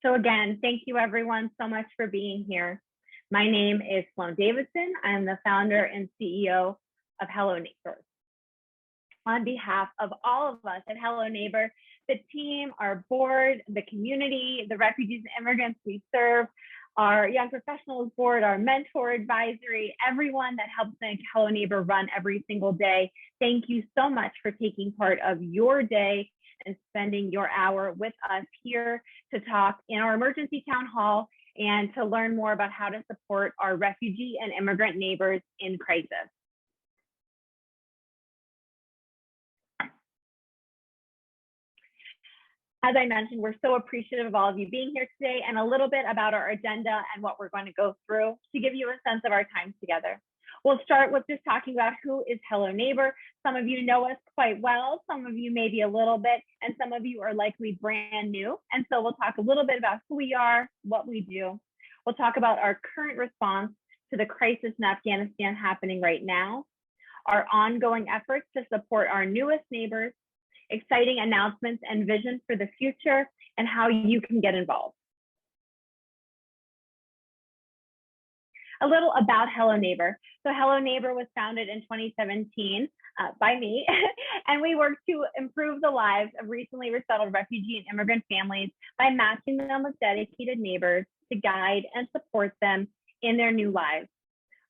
So again, thank you everyone so much for being here. My name is Sloane Davidson. I'm the founder and CEO of Hello Neighbor. On behalf of all of us at Hello Neighbor, the team, our board, the community, the refugees and immigrants we serve, our Young Professionals Board, our mentor advisory, everyone that helps make Hello Neighbor run every single day, thank you so much for taking part of your day and spending your hour with us here to talk in our emergency town hall and to learn more about how to support our refugee and immigrant neighbors in crisis. As I mentioned, we're so appreciative of all of you being here today, and a little bit about our agenda and what we're going to go through to give you a sense of our time together. We'll start with just talking about who is Hello Neighbor. Some of you know us quite well, some of you maybe a little bit, and some of you are likely brand new. And so we'll talk a little bit about who we are, what we do. We'll talk about our current response to the crisis in Afghanistan happening right now, our ongoing efforts to support our newest neighbors, exciting announcements and vision for the future, and how you can get involved. A little about Hello Neighbor. So Hello Neighbor was founded in 2017 by me, and we work to improve the lives of recently resettled refugee and immigrant families by matching them with dedicated neighbors to guide and support them in their new lives.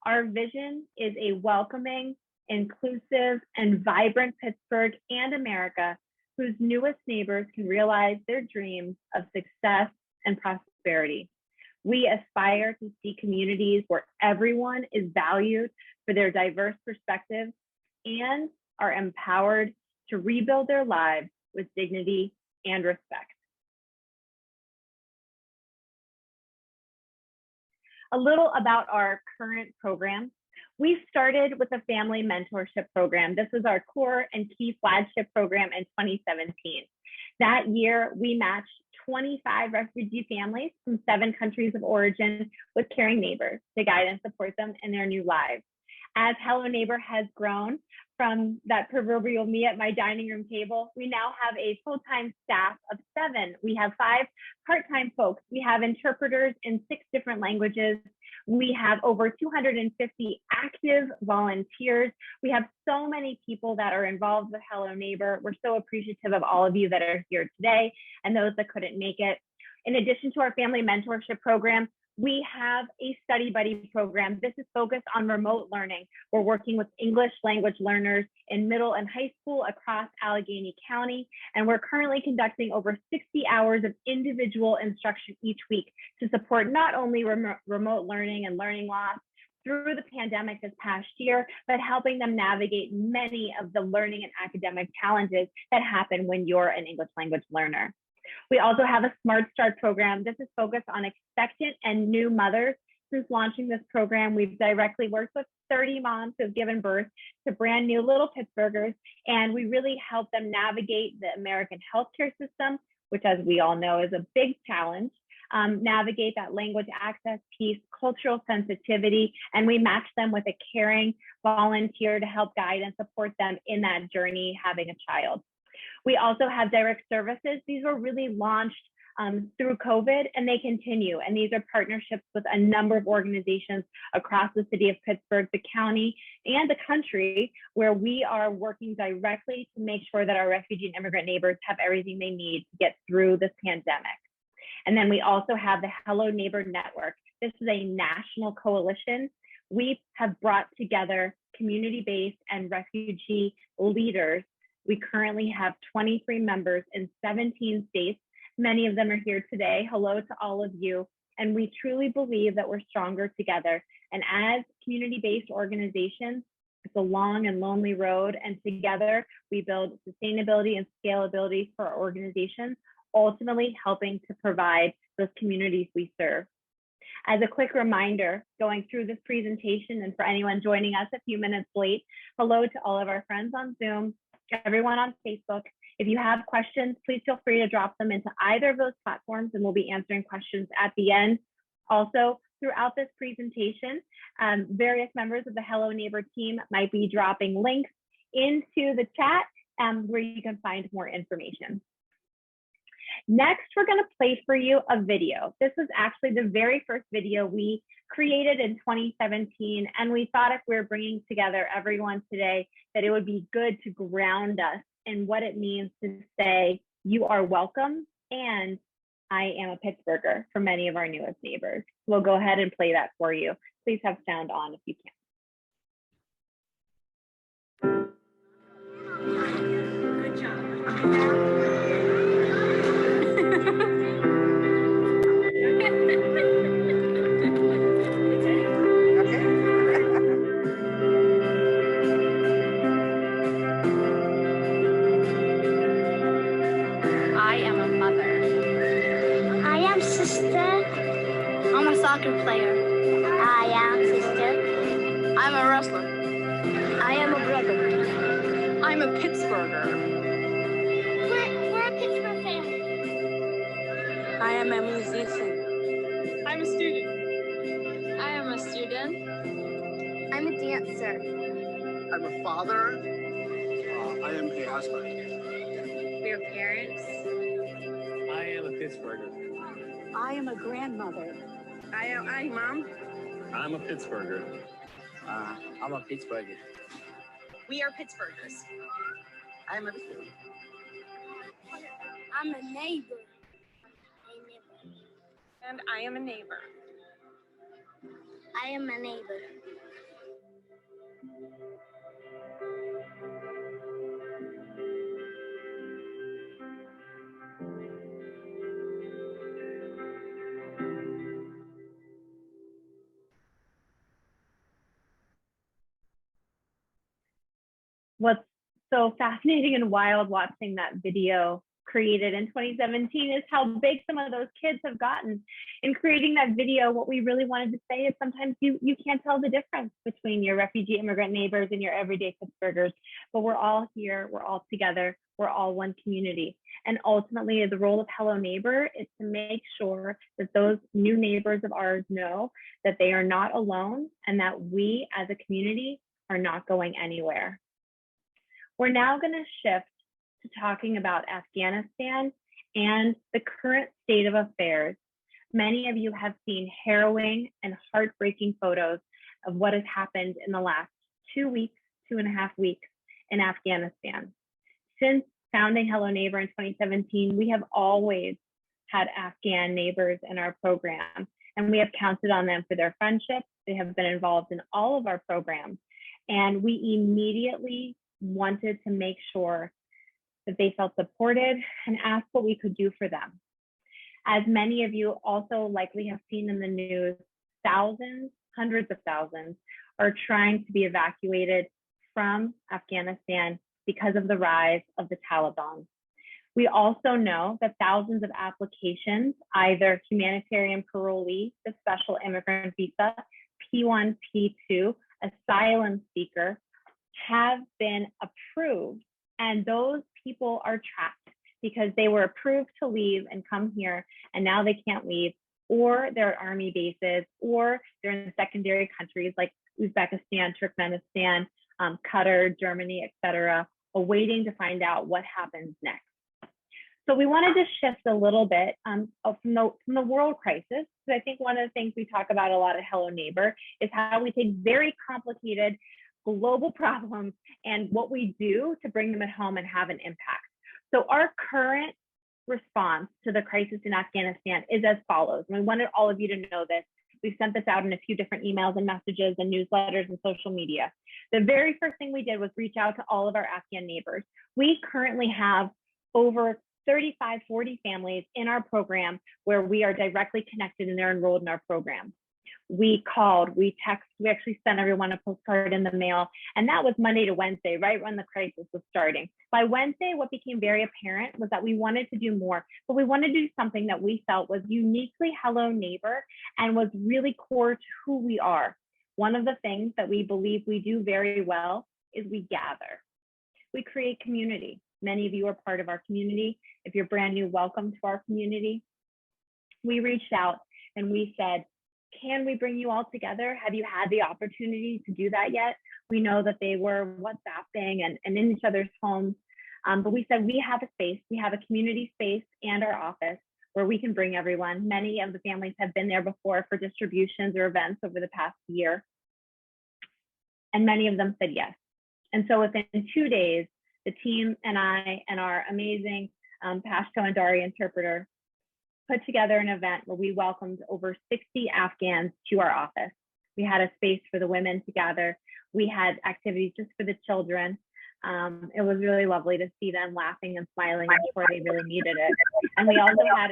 Our vision is a welcoming, inclusive, and vibrant Pittsburgh and America whose newest neighbors can realize their dreams of success and prosperity. We aspire to see communities where everyone is valued for their diverse perspectives and are empowered to rebuild their lives with dignity and respect. A little about our current program. We started with a family mentorship program. This was our core and key flagship program in 2017. That year, we matched 25 refugee families from 7 countries of origin with caring neighbors to guide and support them in their new lives. As Hello Neighbor has grown from that proverbial me at my dining room table, we now have a full-time staff of 7. We have 5 part-time folks. We have interpreters in 6 different languages. We have over 250 active volunteers. We have so many people that are involved with Hello Neighbor. We're so appreciative of all of you that are here today and those that couldn't make it. In addition to our family mentorship program, we have a study buddy program. This is focused on remote learning. We're working with English language learners in middle and high school across Allegheny County, and we're currently conducting over 60 hours of individual instruction each week to support not only remote learning and learning loss through the pandemic this past year, but helping them navigate many of the learning and academic challenges that happen when you're an English language learner. We also have a Smart Start program. This is focused on expectant and new mothers. Since launching this program, we've directly worked with 30 moms who have given birth to brand new little Pittsburghers, and we really help them navigate the American healthcare system, which, as we all know, is a big challenge, navigate that language access piece, cultural sensitivity, and we match them with a caring volunteer to help guide and support them in that journey having a child. We also have direct services. These were really launched through COVID, and they continue. And these are partnerships with a number of organizations across the city of Pittsburgh, the county, and the country, where we are working directly to make sure that our refugee and immigrant neighbors have everything they need to get through this pandemic. And then we also have the Hello Neighbor Network. This is a national coalition. We have brought together community-based and refugee leaders. We currently have 23 members in 17 states. Many of them are here today. Hello to all of you. And we truly believe that we're stronger together. And as community-based organizations, it's a long and lonely road. And together we build sustainability and scalability for our organizations, ultimately helping to provide those communities we serve. As a quick reminder, going through this presentation, and for anyone joining us a few minutes late, hello to all of our friends on Zoom, everyone on Facebook. If you have questions, please feel free to drop them into either of those platforms, and we'll be answering questions at the end. Also, throughout this presentation, various members of the Hello Neighbor team might be dropping links into the chat where you can find more information. Next, we're going to play for you a video. This was actually the very first video we created in 2017, and we thought if we were bringing together everyone today, that it would be good to ground us in what it means to say, you are welcome, and I am a Pittsburgher for many of our newest neighbors. We'll go ahead and play that for you. Please have sound on if you can. Good job. I am a mother. I am sister. I'm a soccer player. I am sister. I'm a wrestler. I am a brother. I'm a Pittsburgher. We're a Pittsburgh family. I am a musician. I'm a student. I am a student. I'm a dancer. I'm a father. I am a husband. We're parents. I am a Pittsburgher. I am a grandmother. Hi, Mom. I'm a Pittsburgher. I'm a Pittsburgher. We are Pittsburghers. I'm a Pittsburgher. I'm a neighbor. And I am a neighbor. I am a neighbor. What's so fascinating and wild watching that video created in 2017 is how big some of those kids have gotten. In creating that video, what we really wanted to say is sometimes you can't tell the difference between your refugee immigrant neighbors and your everyday Pittsburghers, but we're all here, we're all together, we're all one community. And ultimately, the role of Hello Neighbor is to make sure that those new neighbors of ours know that they are not alone and that we as a community are not going anywhere. We're now going to shift to talking about Afghanistan and the current state of affairs. Many of you have seen harrowing and heartbreaking photos of what has happened in the last 2.5 weeks in Afghanistan. Since founding Hello Neighbor in 2017, we have always had Afghan neighbors in our program, and we have counted on them for their friendship. They have been involved in all of our programs, and we immediately wanted to make sure that they felt supported and asked what we could do for them. As many of you also likely have seen in the news, thousands, hundreds of thousands are trying to be evacuated from Afghanistan because of the rise of the Taliban. We also know that thousands of applications, either humanitarian parolee, the special immigrant visa, P1, P2, asylum seeker, have been approved, and those people are trapped because they were approved to leave and come here, and now they can't leave, or they're at army bases, or they're in secondary countries like Uzbekistan, Turkmenistan, Qatar, Germany, etc., awaiting to find out what happens next. So we wanted to shift a little bit from the world crisis, because I think one of the things we talk about a lot at Hello Neighbor is how we take very complicated global problems and what we do to bring them at home and have an impact. So our current response to the crisis in Afghanistan is as follows. And we wanted all of you to know this. We've sent this out in a few different emails and messages and newsletters and social media. The very first thing we did was reach out to all of our Afghan neighbors. We currently have over 35, 40 families in our program where we are directly connected and they're enrolled in our program. We called, we texted, we actually sent everyone a postcard in the mail. And that was Monday to Wednesday, right when the crisis was starting. By Wednesday, what became very apparent was that we wanted to do more, but we wanted to do something that we felt was uniquely Hello Neighbor and was really core to who we are. One of the things that we believe we do very well is we gather. We create community. Many of you are part of our community. If you're brand new, welcome to our community. We reached out and we said, can we bring you all together? Have you had the opportunity to do that yet? We know that they were WhatsApping and in each other's homes. But we said we have a space, we have a community space and our office where we can bring everyone. Many of the families have been there before for distributions or events over the past year. And many of them said yes. And so within 2 days, the team and I and our amazing Pashto and Dari interpreter put together an event where we welcomed over 60 Afghans to our office. We had a space for the women to gather. We had activities just for the children. It was really lovely to see them laughing and smiling before they really needed it. And we also had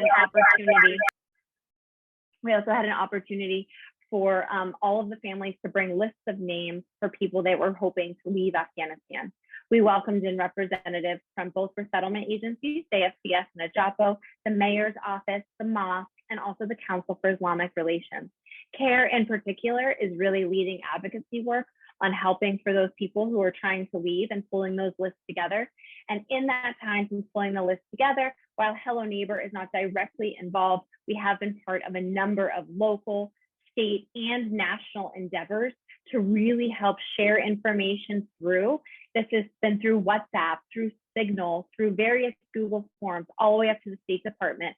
an opportunity for all of the families to bring lists of names for people they were hoping to leave Afghanistan. We welcomed in representatives from both resettlement agencies, AFCS and AJAPO, the mayor's office, the mosque, and also the Council for Islamic Relations. CARE in particular is really leading advocacy work on helping for those people who are trying to leave and pulling those lists together. And in that time, since pulling the list together, while Hello Neighbor is not directly involved, we have been part of a number of local, state, and national endeavors to really help share information through. This has been through WhatsApp, through Signal, through various Google Forms, all the way up to the State Department,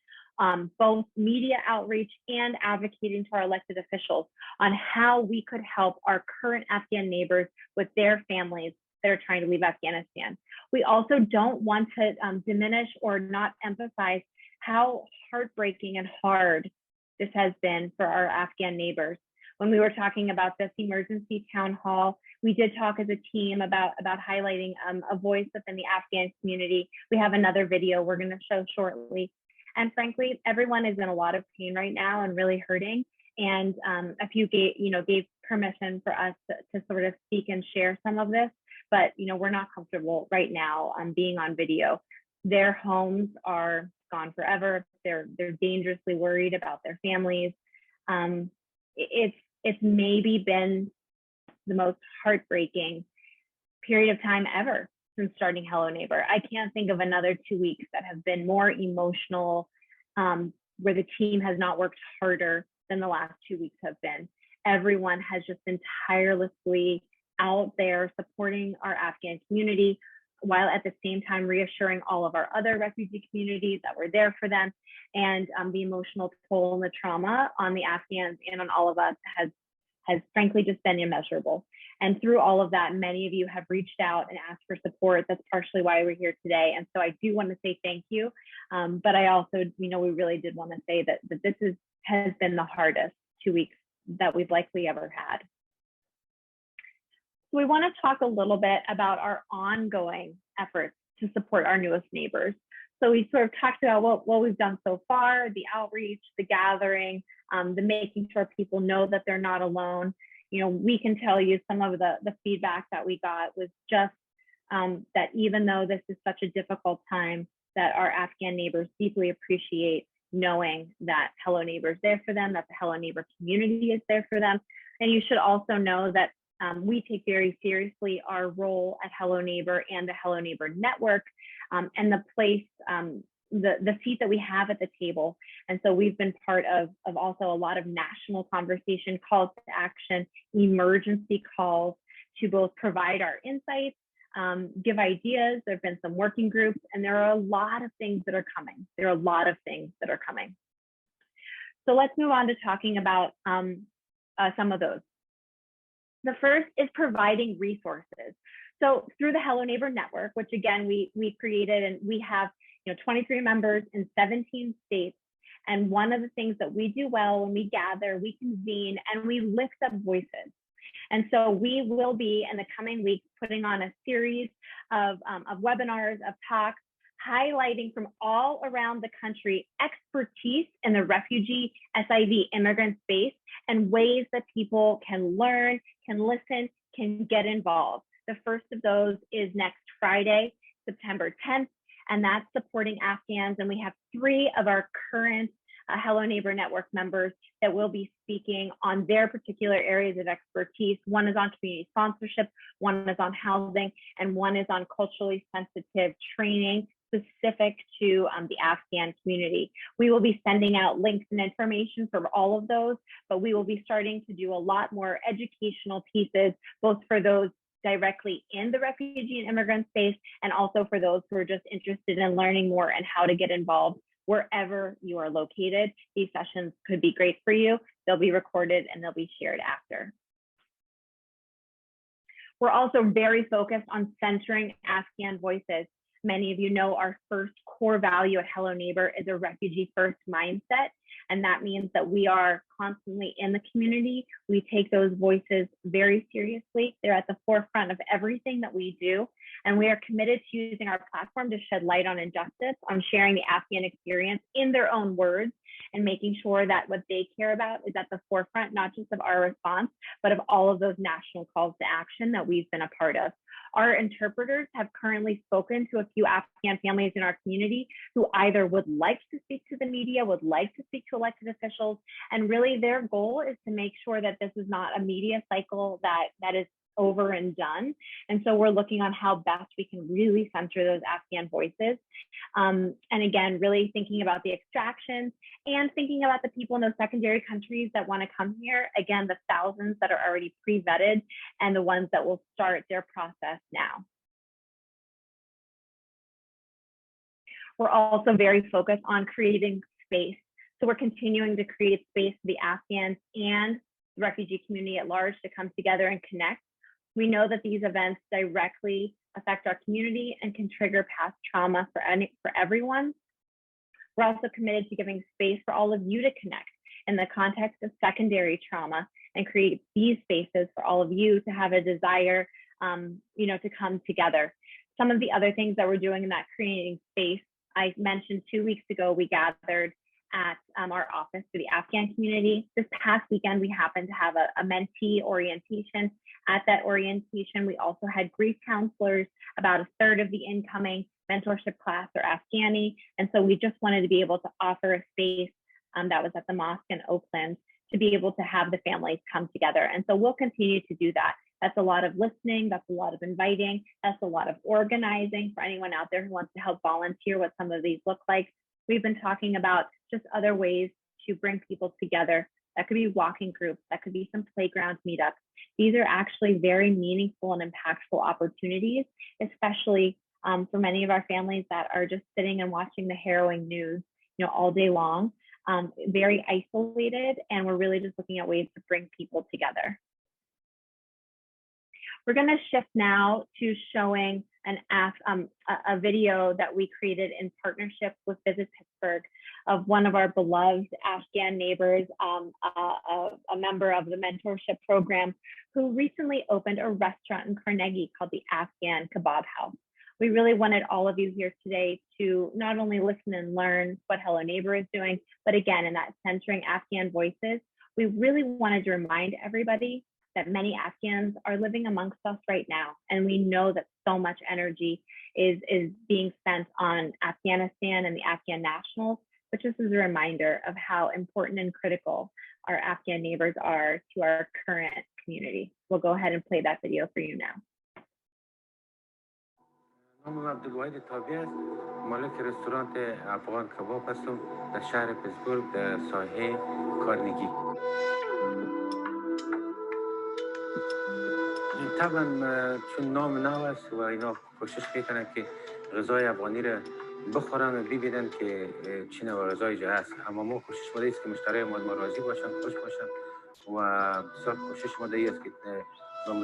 both media outreach and advocating to our elected officials on how we could help our current Afghan neighbors with their families that are trying to leave Afghanistan. We also don't want to diminish or not emphasize how heartbreaking and hard this has been for our Afghan neighbors. When we were talking about this emergency town hall, we did talk as a team about highlighting a voice within the Afghan community. We have another video we're going to show shortly. And frankly, everyone is in a lot of pain right now and really hurting. And a few gave permission for us to sort of speak and share some of this, but we're not comfortable right now being on video. Their homes are gone forever. They're dangerously worried about their families. It's maybe been the most heartbreaking period of time ever since starting Hello Neighbor. I can't think of another 2 weeks that have been more emotional, where the team has not worked harder than the last 2 weeks have been. Everyone has just been tirelessly out there supporting our Afghan community, while at the same time reassuring all of our other refugee communities that we're there for them. And the emotional toll and the trauma on the Afghans and on all of us has frankly just been immeasurable. And through all of that, many of you have reached out and asked for support. That's partially why we're here today. And so I do want to say thank you. But I also, we really did want to say that this has been the hardest 2 weeks that we've likely ever had. So we want to talk a little bit about our ongoing efforts to support our newest neighbors. So we sort of talked about what we've done so far, the outreach, the gathering, the making sure people know that they're not alone. We can tell you some of the feedback that we got was just that even though this is such a difficult time, that our Afghan neighbors deeply appreciate knowing that Hello Neighbor is there for them, that the Hello Neighbor community is there for them. And you should also know that we take very seriously our role at Hello Neighbor and the Hello Neighbor Network, and the place, the seat that we have at the table. And so we've been part of also a lot of national conversation, calls to action, emergency calls to both provide our insights, give ideas. There have been some working groups, and there are a lot of things that are coming. So let's move on to talking about some of those. The first is providing resources. So through the Hello Neighbor Network, which again, we created, and we have 23 members in 17 states. And one of the things that we do well when we gather, we convene, and we lift up voices. And so we will be in the coming weeks putting on a series of webinars, of talks, highlighting from all around the country expertise in the refugee SIV immigrant space and ways that people can learn, can listen, can get involved. The first of those is next Friday, September 10th, and that's supporting Afghans. And we have 3 of our current Hello Neighbor Network members that will be speaking on their particular areas of expertise. One is on community sponsorship, one is on housing, and one is on culturally sensitive training specific to the Afghan community. We will be sending out links and information for all of those, but we will be starting to do a lot more educational pieces, both for those directly in the refugee and immigrant space, and also for those who are just interested in learning more and how to get involved wherever you are located. These sessions could be great for you. They'll be recorded and they'll be shared after. We're also very focused on centering Afghan voices. Many of you know our first core value at Hello Neighbor is a refugee first mindset. And that means that we are constantly in the community. We take those voices very seriously. They're at the forefront of everything that we do. And we are committed to using our platform to shed light on injustice, on sharing the Afghan experience in their own words, and making sure that what they care about is at the forefront, not just of our response, but of all of those national calls to action that we've been a part of. Our interpreters have currently spoken to a few Afghan families in our community who either would like to speak to the media, would like to speak to elected officials, and really their goal is to make sure that this is not a media cycle that is over and done. And so we're looking on how best we can really center those Afghan voices. And again, really thinking about the extractions and thinking about the people in those secondary countries that want to come here. Again, the thousands that are already pre-vetted and the ones that will start their process now. We're also very focused on creating space. So we're continuing to create space for the Afghans and the refugee community at large to come together and connect. We know that these events directly affect our community and can trigger past trauma for everyone. We're also committed to giving space for all of you to connect in the context of secondary trauma and create these spaces for all of you to have a desire, to come together. Some of the other things that we're doing in that creating space, I mentioned 2 weeks ago, we gathered at our office for the Afghan community. This past weekend, we happened to have a mentee orientation. At that orientation, we also had grief counselors, about a third of the incoming mentorship class are Afghani. And so we just wanted to be able to offer a space that was at the mosque in Oakland to be able to have the families come together. And so we'll continue to do that. That's a lot of listening, that's a lot of inviting, that's a lot of organizing for anyone out there who wants to help volunteer what some of these look like. We've been talking about just other ways to bring people together. That could be walking groups, that could be some playground meetups. These are actually very meaningful and impactful opportunities, especially for many of our families that are just sitting and watching the harrowing news, all day long, very isolated, and we're really just looking at ways to bring people together. We're going to shift now to showing a video that we created in partnership with Visit Pittsburgh of one of our beloved Afghan neighbors, a member of the mentorship program, who recently opened a restaurant in Carnegie called the Afghan Kebab House. We really wanted all of you here today to not only listen and learn what Hello Neighbor is doing, but again, in that centering Afghan voices, we really wanted to remind everybody that many Afghans are living amongst us right now. And we know that so much energy is being spent on Afghanistan and the Afghan nationals, but just as a reminder of how important and critical our Afghan neighbors are to our current community. We'll go ahead and play that video for you now. نام عبدالواحد تابعی است. مالک رستوران افغان کباب هستم در شهر پیتسبورگ در ساحه کارنگی. طبعا چون نام نو است و اینا کوشش میکنن که غذای افغانی را بخورن و ببینن که چی نوع غذای جا هست. اما ما کوشش ماده است که مشتری ما راضی باشن، خوش باشن و بسیار کوشش ماده است که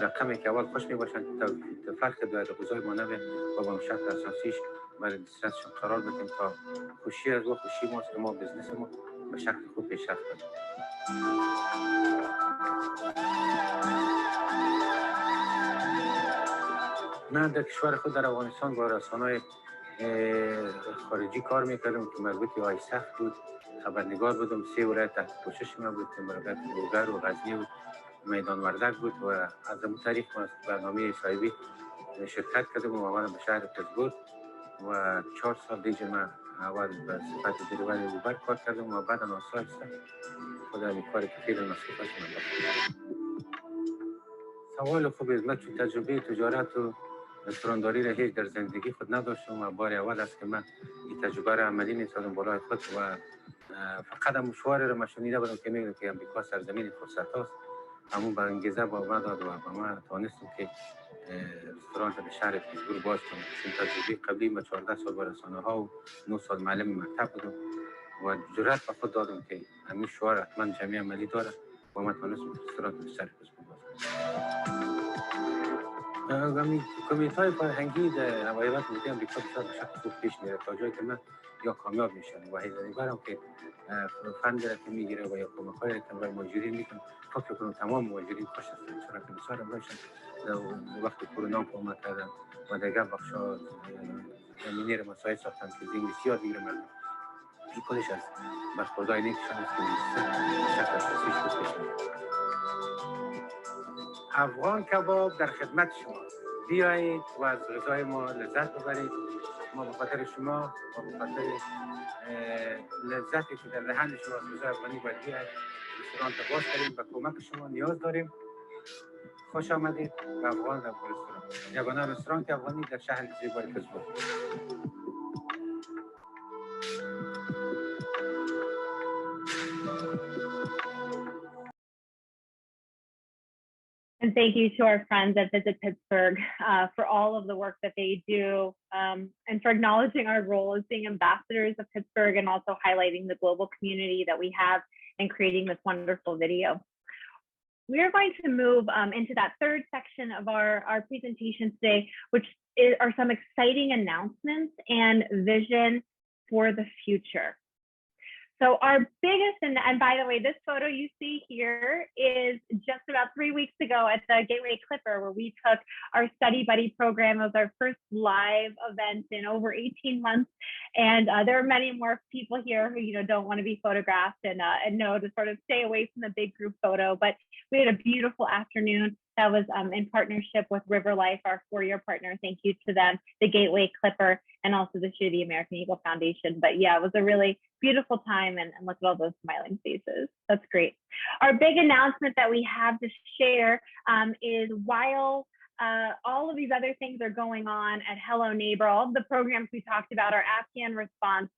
رقمی که اول خوش می باشن تا فرق در غذای ما نبه و با شکل اساسیش برای دسترسشون قرار بدیم تا خوشی از و خوشی ماست که ما بزنس ما به شکل خوب پیشرفت کنیم. من در کشور خود در افغانستان با رسانه‌های خارجی کار میکردم که مربوط به آی سخت بود. خبرنگار بودم. 3 ولایت تحت پوشش من بود که مربوط به لوگر و غزنی و میدان وردک بود و از اون طریق ما برنامه صاحبی شرکت کردم و آمدم به شهر پیتسبورگ و 4 سال دیگه من اول به صفت دریوری اوبر کار کردم و بعد آسایشتم خود این کاری که خیلی نصیب هستم. سوال خوب است. من چون تجربه تجارت و رستورانداری را هیچ در زندگی خود نداشتم و بار اول است که من این تجربه را عملی می‌سازم بالای خود و فقط مشوار را شنیده بودم که میگن که امریکا سرزمین فرصت است همون به انگیزه با ما داد و با ما توانستیم که رستوران به شهر پیتسبورگ باز کنیم. چون تجربه قبلی ما 14 سال با رسانه ها و 9 سال معلم مکتب بودم و جرأت به خود دادم که همین شعار حتما جمعی عملی داره و ما توانستیم رستوران به شهر پیتسبورگ باز کنیم. کمیته‌های فرهنگی در ایالات متحده آمریکا بسیار به شکل خوب پیش میره تا جایی که من یا کامیاب میشن و امیدوارم که فند که میگیره و یا کمک‌های که برای مهاجرین میکنه. فکر کنم تمام مهاجرین خوش هستند، چرا که بسیار باشن وقتی کرونا کمک کردن و دیگر بخشا زمینی رو مساعد ساختن که زنگ بسیار دیگر مردم این کلش از برخوردهای نیکشان است که به شکل اساسی شد پیش میره. افغان کباب در خدمت شما، بیایید و از غذای ما لذت ببرید. ما به خاطر شما و به خاطر لذتی که در دهن شما از غذای افغانی باید بیاید رستوران تا باز کنیم. به کمک شما نیاز داریم. خوش آمدید به افغان رستوران، یگانه رستوران افغانی در شهر زیبای پیتسبورگ. And thank you to our friends at Visit Pittsburgh for all of the work that they do and for acknowledging our role as being ambassadors of Pittsburgh and also highlighting the global community that we have and creating this wonderful video. We are going to move into that third section of our presentation today, which are some exciting announcements and vision for the future. So our biggest, and by the way, this photo you see here is just about 3 weeks ago at the Gateway Clipper, where we took our Study Buddy program as our first live event in over 18 months. And there are many more people here who don't want to be photographed and know to sort of stay away from the big group photo. But we had a beautiful afternoon that was in partnership with River Life, our 4-year partner. Thank you to them, the Gateway Clipper, and also this year the American Eagle Foundation. But yeah, it was a really beautiful time, and look at all those smiling faces. That's great. Our big announcement that we have to share is while all of these other things are going on at Hello Neighbor, all of the programs we talked about, our Afghan response,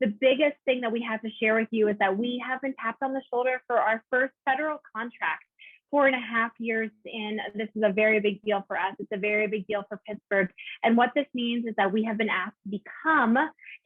the biggest thing that we have to share with you is that we have been tapped on the shoulder for our first federal contract. 4.5 years in, this is a very big deal for us. It's a very big deal for Pittsburgh. And what this means is that we have been asked to become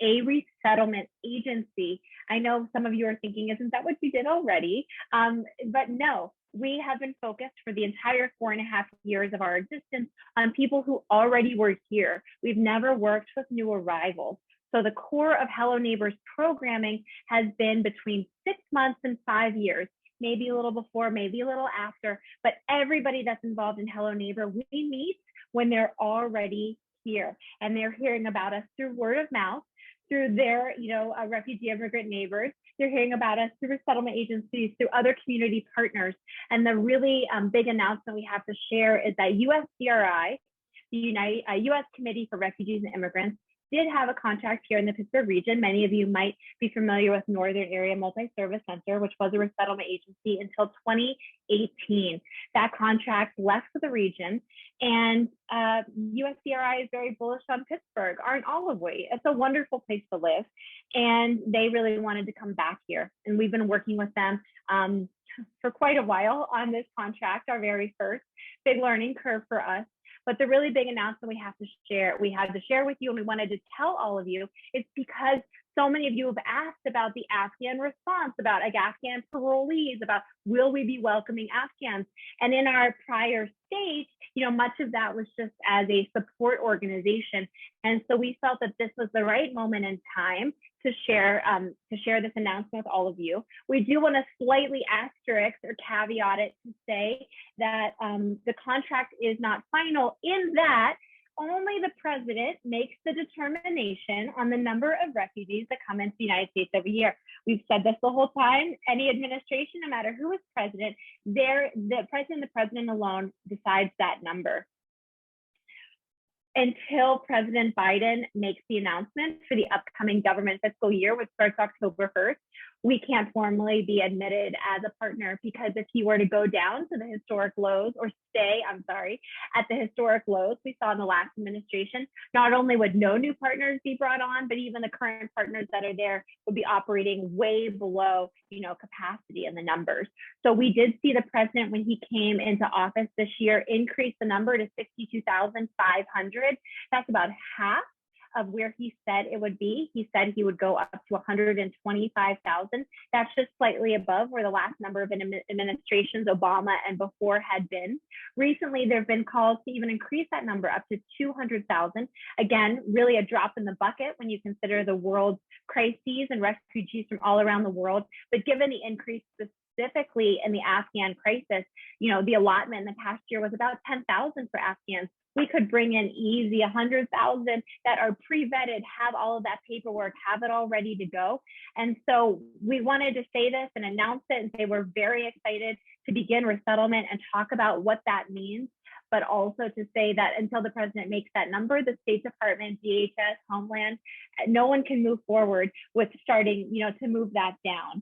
a resettlement agency. I know some of you are thinking, isn't that what you did already? But no, we have been focused for the entire 4.5 years of our existence on people who already were here. We've never worked with new arrivals. So the core of Hello Neighbor's programming has been between 6 months and 5 years. Maybe a little before, maybe a little after, but everybody that's involved in Hello Neighbor, we meet when they're already here and they're hearing about us through word of mouth, through their, refugee immigrant neighbors. They're hearing about us through resettlement agencies, through other community partners. And the really big announcement we have to share is that USCRI, the U.S. Committee for Refugees and Immigrants, did have a contract here in the Pittsburgh region. Many of you might be familiar with Northern Area Multi-Service Center, which was a resettlement agency until 2018. That contract left for the region, and USCRI is very bullish on Pittsburgh, aren't all of we? It's a wonderful place to live, and they really wanted to come back here. And we've been working with them for quite a while on this contract, our very first big learning curve for us. But the really big announcement we had to share with you, and we wanted to tell all of you, is because so many of you have asked about the Afghan response, about Afghan parolees, about will we be welcoming Afghans? And in our prior state, much of that was just as a support organization. And so we felt that this was the right moment in time to share this announcement with all of you. We do want to slightly asterisk or caveat it to say that the contract is not final, in that only the president makes the determination on the number of refugees that come into the United States every year. We've said this the whole time. Any administration, no matter who is president, the president alone decides that number. Until President Biden makes the announcement for the upcoming government fiscal year, which starts October 1st, we can't formally be admitted as a partner, because if he were to go down to the historic lows, or stay, at the historic lows we saw in the last administration, not only would no new partners be brought on, but even the current partners that are there would be operating way below, capacity in the numbers. So we did see the president, when he came into office this year, increase the number to 62,500. That's about half of where he said it would be. He said he would go up to 125,000. That's just slightly above where the last number of administrations, Obama and before, had been. Recently, there have been calls to even increase that number up to 200,000. Again, really a drop in the bucket when you consider the world's crises and refugees from all around the world. But given the increase specifically in the Afghan crisis, the allotment in the past year was about 10,000 for Afghans. We could bring in easy 100,000 that are pre-vetted, have all of that paperwork, have it all ready to go. And so we wanted to say this and announce it and say we're very excited to begin resettlement and talk about what that means, but also to say that until the president makes that number, the State Department, DHS, Homeland, no one can move forward with starting, to move that down.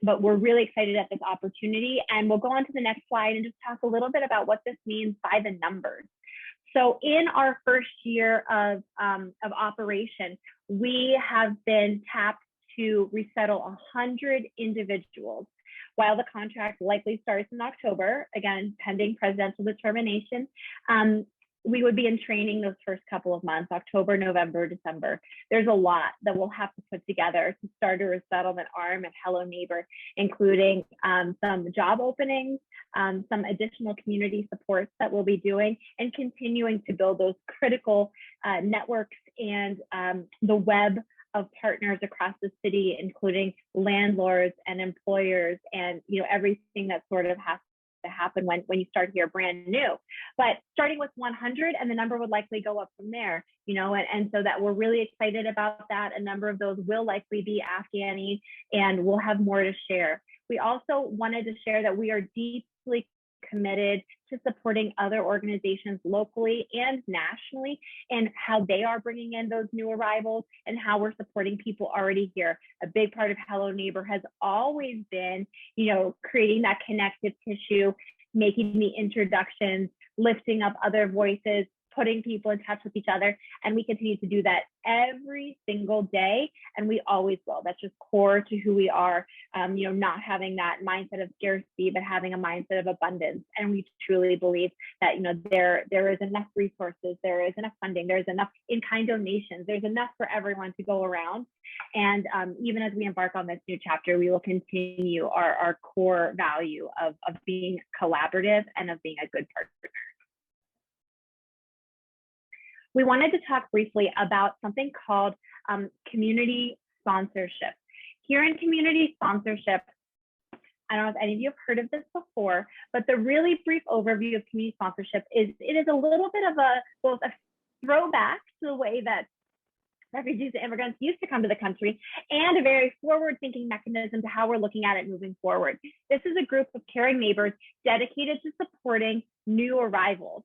But we're really excited at this opportunity. And we'll go on to the next slide and just talk a little bit about what this means by the numbers. So in our first year of operation, we have been tapped to resettle 100 individuals. While the contract likely starts in October, again, pending presidential determination, we would be in training those first couple of months, October, November, December. There's a lot that we'll have to put together to start a resettlement arm at Hello Neighbor, including some job openings, some additional community supports that we'll be doing, and continuing to build those critical networks and the web of partners across the city, including landlords and employers and everything that sort of has to happen when you start here brand new. But starting with 100, and the number would likely go up from there, and so that we're really excited about that. A number of those will likely be Afghani, and we'll have more to share. We also wanted to share that we are deeply committed to supporting other organizations locally and nationally, and how they are bringing in those new arrivals and how we're supporting people already here. A big part of Hello Neighbor has always been, creating that connective tissue, making the introductions, lifting up other voices, putting people in touch with each other. And we continue to do that every single day, and we always will. That's just core to who we are, not having that mindset of scarcity, but having a mindset of abundance. And we truly believe that, there is enough resources, there is enough funding, there's enough in-kind donations, there's enough for everyone to go around. And even as we embark on this new chapter, we will continue our core value of being collaborative and of being a good partner. We wanted to talk briefly about something called community sponsorship. Here in community sponsorship, I don't know if any of you have heard of this before, but the really brief overview of community sponsorship is it is a little bit of both a throwback to the way that refugees and immigrants used to come to the country, and a very forward-thinking mechanism to how we're looking at it moving forward. This is a group of caring neighbors dedicated to supporting new arrivals.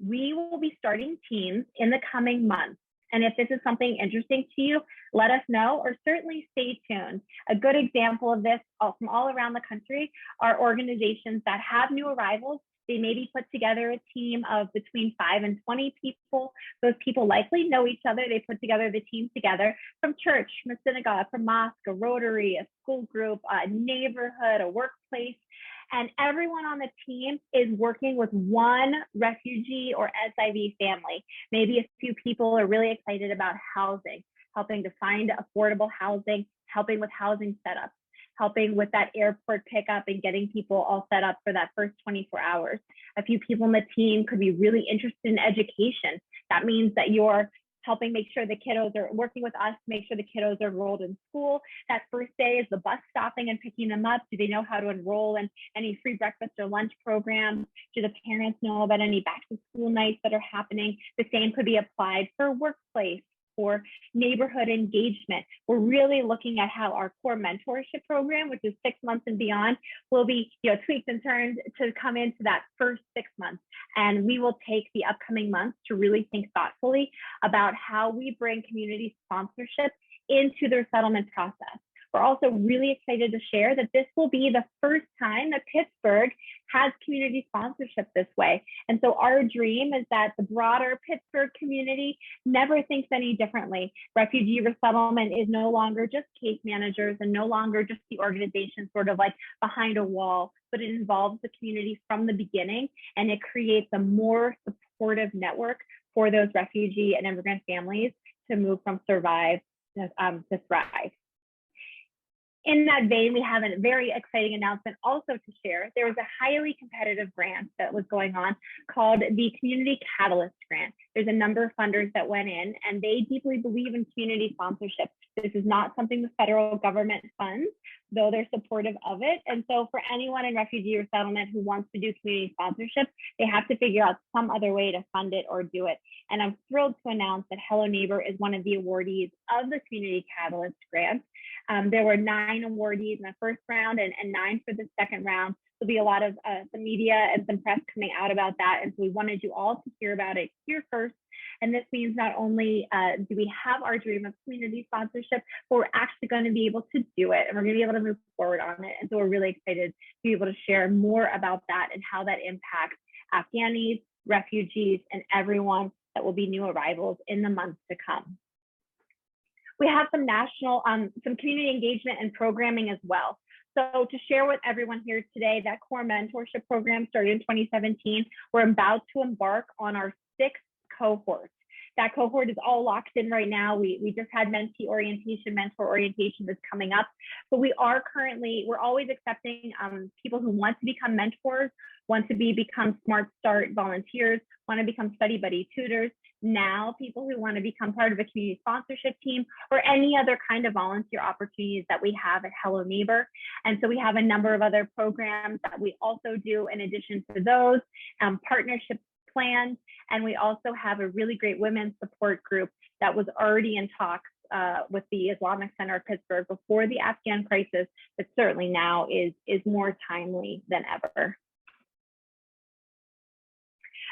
We will be starting teams in the coming months. And if this is something interesting to you, let us know, or certainly stay tuned. A good example of this from all around the country are organizations that have new arrivals. They maybe put together a team of between 5 and 20 people. Those people likely know each other. They put together the team together from church, from a synagogue, from mosque, a rotary, a school group, a neighborhood, a workplace. And everyone on the team is working with one refugee or SIV family. Maybe a few people are really excited about housing, helping to find affordable housing, helping with housing setups, helping with that airport pickup and getting people all set up for that first 24 hours. A few people on the team could be really interested in education. That means that you're helping make sure the kiddos are working with us to make sure the kiddos are enrolled in school. That first day is the bus stopping and picking them up. Do they know how to enroll in any free breakfast or lunch programs? Do the parents know about any back to school nights that are happening? The same could be applied for workplace, for neighborhood engagement. We're really looking at how our core mentorship program, which is 6 months and beyond, will be tweaked and turned to come into that first 6 months. And we will take the upcoming months to really think thoughtfully about how we bring community sponsorship into the resettlement process. We're also really excited to share that this will be the first time that Pittsburgh has community sponsorship this way. And so our dream is that the broader Pittsburgh community never thinks any differently. Refugee resettlement is no longer just case managers and no longer just the organization sort of like behind a wall, but it involves the community from the beginning, and it creates a more supportive network for those refugee and immigrant families to move from survive to thrive. In that vein, we have a very exciting announcement also to share. There was a highly competitive grant that was going on called the Community Catalyst Grant. There's a number of funders that went in, and they deeply believe in community sponsorship. This is not something the federal government funds, though they're supportive of it. And so for anyone in refugee resettlement who wants to do community sponsorship, they have to figure out some other way to fund it or do it. And I'm thrilled to announce that Hello Neighbor is one of the awardees of the Community Catalyst Grant. There were 9 awardees in the first round and 9 for the second round. There'll be a lot of some media and some press coming out about that. And so we wanted you all to hear about it here first. And this means not only do we have our dream of community sponsorship, but we're actually going to be able to do it, and we're going to be able to move forward on it. And so we're really excited to be able to share more about that and how that impacts Afghanis, refugees, and everyone that will be new arrivals in the months to come. We have some national, some community engagement and programming as well. So to share with everyone here today, that core mentorship program started in 2017. We're about to embark on our 6th cohort. That cohort is all locked in right now. We just had mentee orientation, mentor orientation is coming up, but we're always accepting people who want to become mentors, want to become Smart Start volunteers, want to become study buddy tutors. Now, people who want to become part of a community sponsorship team or any other kind of volunteer opportunities that we have at Hello Neighbor. And so we have a number of other programs that we also do in addition to those, partnerships planned. And we also have a really great women's support group that was already in talks with the Islamic Center of Pittsburgh before the Afghan crisis, but certainly now is more timely than ever.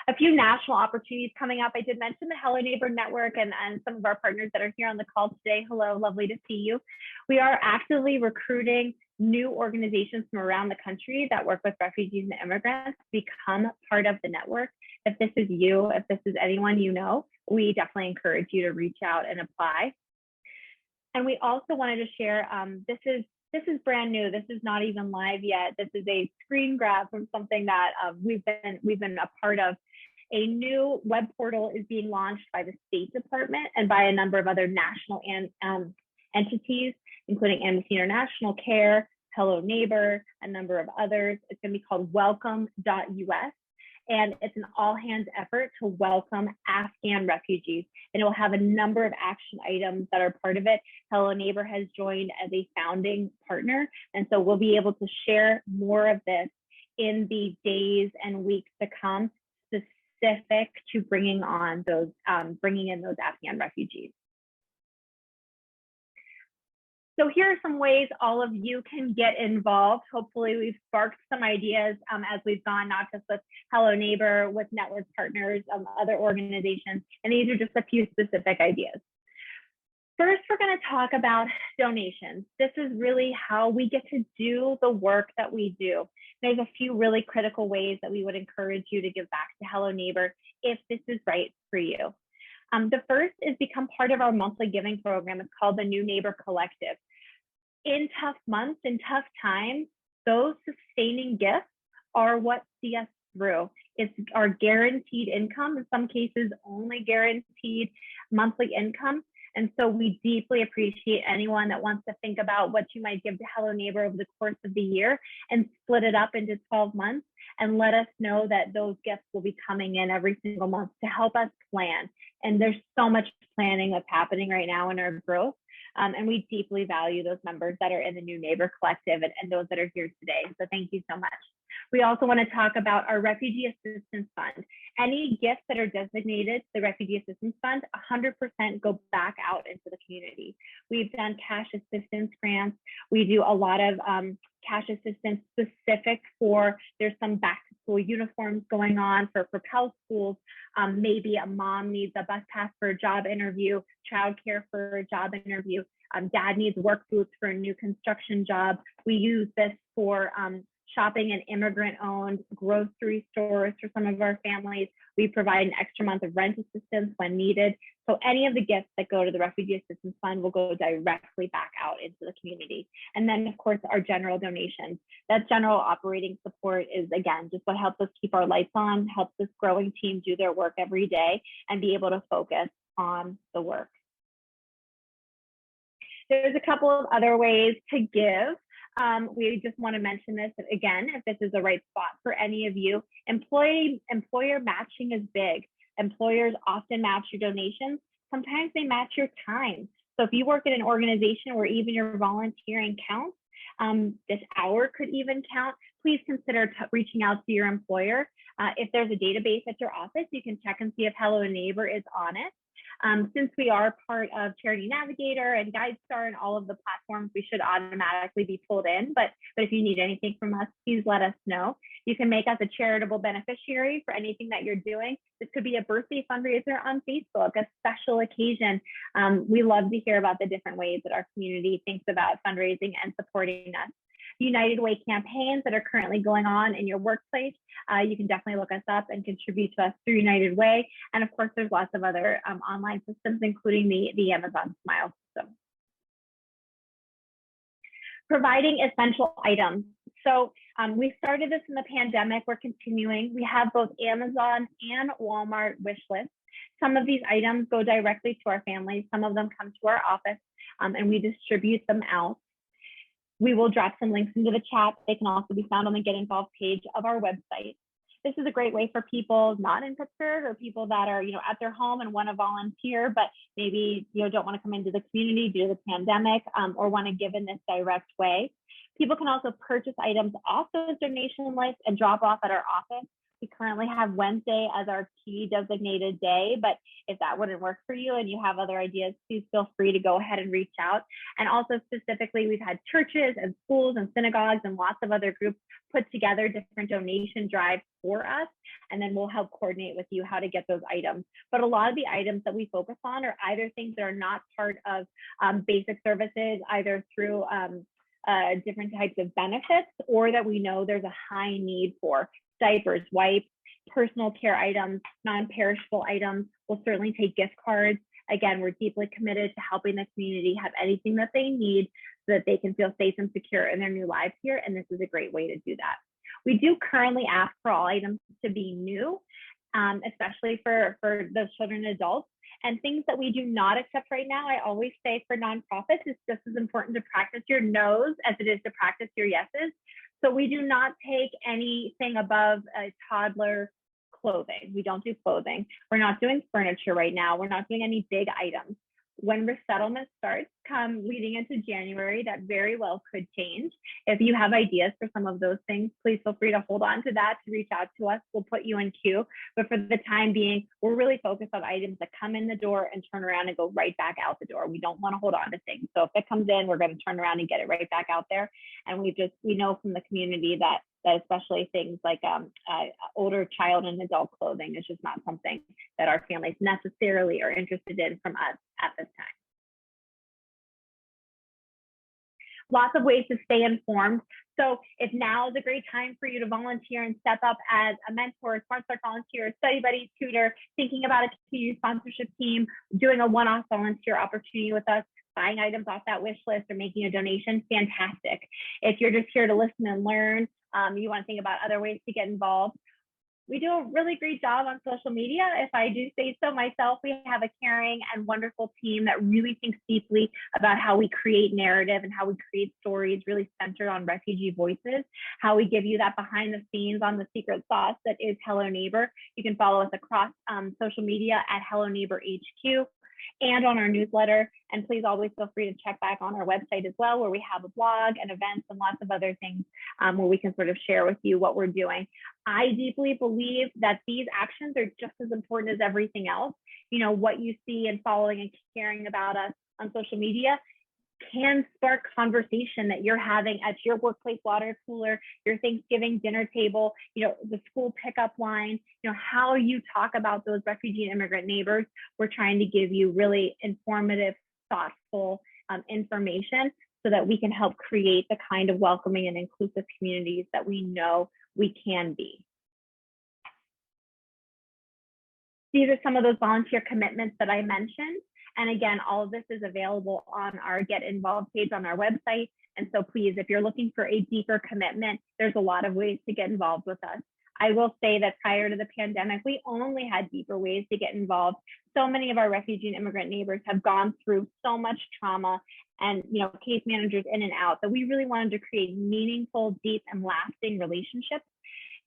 A few national opportunities coming up. I did mention the Hello Neighbor Network and some of our partners that are here on the call today. Hello, lovely to see you. We are actively recruiting new organizations from around the country that work with refugees and immigrants to become part of the network. If this is you, if this is anyone you know, we definitely encourage you to reach out and apply. And we also wanted to share, this is brand new. This is not even live yet. This is a screen grab from something that we've been a part of. A new web portal is being launched by the State Department and by a number of other national entities, including Amnesty International, CARE, Hello Neighbor, a number of others. It's going to be called welcome.us. And it's an all-hands effort to welcome Afghan refugees. And it will have a number of action items that are part of it. Hello Neighbor has joined as a founding partner. And so we'll be able to share more of this in the days and weeks to come, specific to bringing in those Afghan refugees. So here are some ways all of you can get involved. Hopefully we've sparked some ideas as we've gone, not just with Hello Neighbor, with network partners, other organizations, and these are just a few specific ideas. First, we're going to talk about donations. This is really how we get to do the work that we do. There's a few really critical ways that we would encourage you to give back to Hello Neighbor if this is right for you. The first is become part of our monthly giving program. It's called the New Neighbor Collective. In tough months, in tough times, those sustaining gifts are what see us through. It's our guaranteed income, in some cases only guaranteed monthly income. And so we deeply appreciate anyone that wants to think about what you might give to Hello Neighbor over the course of the year and split it up into 12 months and let us know that those gifts will be coming in every single month to help us plan. And there's so much planning that's happening right now in our growth. And we deeply value those members that are in the New Neighbor Collective and those that are here today. So thank you so much. We also want to talk about our Refugee Assistance Fund. Any gifts that are designated the Refugee Assistance Fund, 100% go back out into the community. We've done cash assistance grants. We do a lot of cash assistance specific for, there's some back to school uniforms going on for Pell schools. Maybe a mom needs a bus pass for a job interview, childcare for a job interview. dad needs work boots for a new construction job. We use this for shopping in immigrant-owned grocery stores for some of our families. We provide an extra month of rent assistance when needed. So any of the gifts that go to the Refugee Assistance Fund will go directly back out into the community. And then, of course, our general donations. That general operating support is, again, just what helps us keep our lights on, helps this growing team do their work every day and be able to focus on the work. There's a couple of other ways to give. We just want to mention this again, if this is the right spot for any of you. Employer matching is big. Employers often match your donations. Sometimes they match your time. So if you work in an organization where even your volunteering counts, this hour could even count, please consider reaching out to your employer. If there's a database at your office, you can check and see if Hello Neighbor is on it. Since we are part of Charity Navigator and GuideStar and all of the platforms, we should automatically be pulled in. But if you need anything from us, please let us know. You can make us a charitable beneficiary for anything that you're doing. This could be a birthday fundraiser on Facebook, a special occasion. We love to hear about the different ways that our community thinks about fundraising and supporting us. United Way campaigns that are currently going on in your workplace, you can definitely look us up and contribute to us through United Way. And of course, there's lots of other online systems, including the Amazon Smile system. Providing essential items. So we started this in the pandemic, we're continuing. We have both Amazon and Walmart wish lists. Some of these items go directly to our families. Some of them come to our office and we distribute them out. We will drop some links into the chat. They can also be found on the Get Involved page of our website. This is a great way for people not in Pittsburgh or people that are, at their home and want to volunteer, but maybe don't want to come into the community due to the pandemic or want to give in this direct way. People can also purchase items off those donation lists and drop off at our office. We currently have Wednesday as our key designated day, but if that wouldn't work for you and you have other ideas, please feel free to go ahead and reach out. And also specifically, we've had churches and schools and synagogues and lots of other groups put together different donation drives for us, and then we'll help coordinate with you how to get those items. But a lot of the items that we focus on are either things that are not part of basic services, either through different types of benefits, or that we know there's a high need for. Diapers, wipes, personal care items, non-perishable items. We'll certainly take gift cards. Again, we're deeply committed to helping the community have anything that they need so that they can feel safe and secure in their new lives here, and this is a great way to do that. We do currently ask for all items to be new, especially for those children and adults. And things that we do not accept right now, I always say for nonprofits, it's just as important to practice your no's as it is to practice your yeses. So we do not take anything above a toddler clothing. We don't do clothing. We're not doing furniture right now. We're not doing any big items. When resettlement starts come leading into January, that very well could change. If you have ideas for some of those things, please feel free to hold on to that, to reach out to us. We'll put you in queue. But for the time being, we're really focused on items that come in the door and turn around and go right back out the door. We don't want to hold on to things. So if it comes in, we're going to turn around and get it right back out there. And we know from the community that especially things like older child and adult clothing is just not something that our families necessarily are interested in from us at this time. Lots of ways to stay informed. So if now is a great time for you to volunteer and step up as a mentor, Smart Start volunteer, study buddy, tutor, thinking about a community sponsorship team, doing a one-off volunteer opportunity with us, buying items off that wish list or making a donation, fantastic. If you're just here to listen and learn, you want to think about other ways to get involved, we do a really great job on social media. If I do say so myself, we have a caring and wonderful team that really thinks deeply about how we create narrative and how we create stories really centered on refugee voices, how we give you that behind the scenes on the secret sauce that is Hello Neighbor. You can follow us across social media at Hello Neighbor HQ and on our newsletter. And please always feel free to check back on our website as well, where we have a blog and events and lots of other things where we can sort of share with you what we're doing. I deeply believe that these actions are just as important as everything else. What you see and following and caring about us on social media can spark conversation that you're having at your workplace water cooler, your Thanksgiving dinner table, the school pickup line, how you talk about those refugee and immigrant neighbors. We're trying to give you really informative, thoughtful, information so that we can help create the kind of welcoming and inclusive communities that we know we can be. These are some of those volunteer commitments that I mentioned. And again, all of this is available on our Get Involved page on our website. And so please, if you're looking for a deeper commitment, there's a lot of ways to get involved with us. I will say that prior to the pandemic, we only had deeper ways to get involved. So many of our refugee and immigrant neighbors have gone through so much trauma and case managers in and out that we really wanted to create meaningful, deep, and lasting relationships.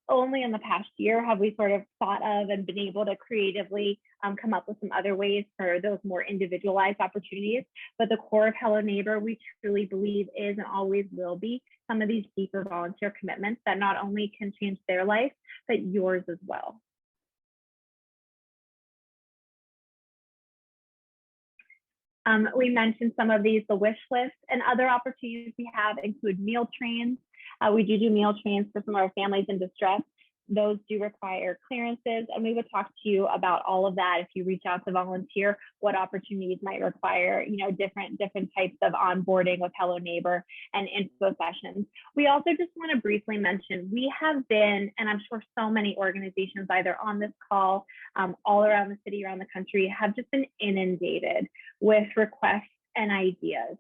Only in the past year have we sort of thought of and been able to creatively come up with some other ways for those more individualized opportunities. But the core of Hello Neighbor, we truly believe is and always will be some of these deeper volunteer commitments that not only can change their life, but yours as well. We mentioned some of these, the wish list, and other opportunities we have include meal trains. We do meal trains for some of our families in distress. Those do require clearances, and we would talk to you about all of that if you reach out to volunteer, what opportunities might require, different types of onboarding with Hello Neighbor and info sessions. We also just want to briefly mention, we have been, and I'm sure so many organizations either on this call, all around the city, around the country, have just been inundated with requests and ideas.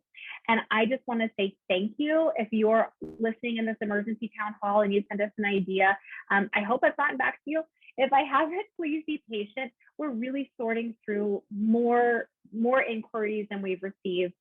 And I just want to say thank you. If you're listening in this emergency town hall and you send us an idea, I hope I've gotten back to you. If I haven't, please be patient. We're really sorting through more inquiries than we've received,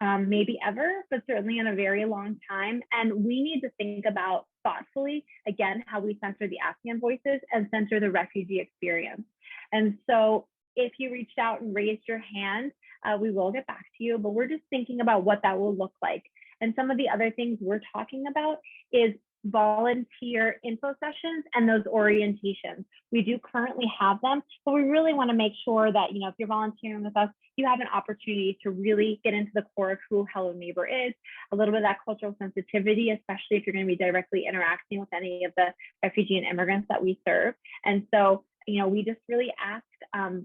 maybe ever, but certainly in a very long time. And we need to think about thoughtfully, again, how we center the Afghan voices and center the refugee experience. And so if you reached out and raised your hand, we will get back to you, but we're just thinking about what that will look like. And some of the other things we're talking about is volunteer info sessions and those orientations. We do currently have them, but we really want to make sure that, if you're volunteering with us, you have an opportunity to really get into the core of who Hello Neighbor is, a little bit of that cultural sensitivity, especially if you're going to be directly interacting with any of the refugee and immigrants that we serve. And so, we just really ask,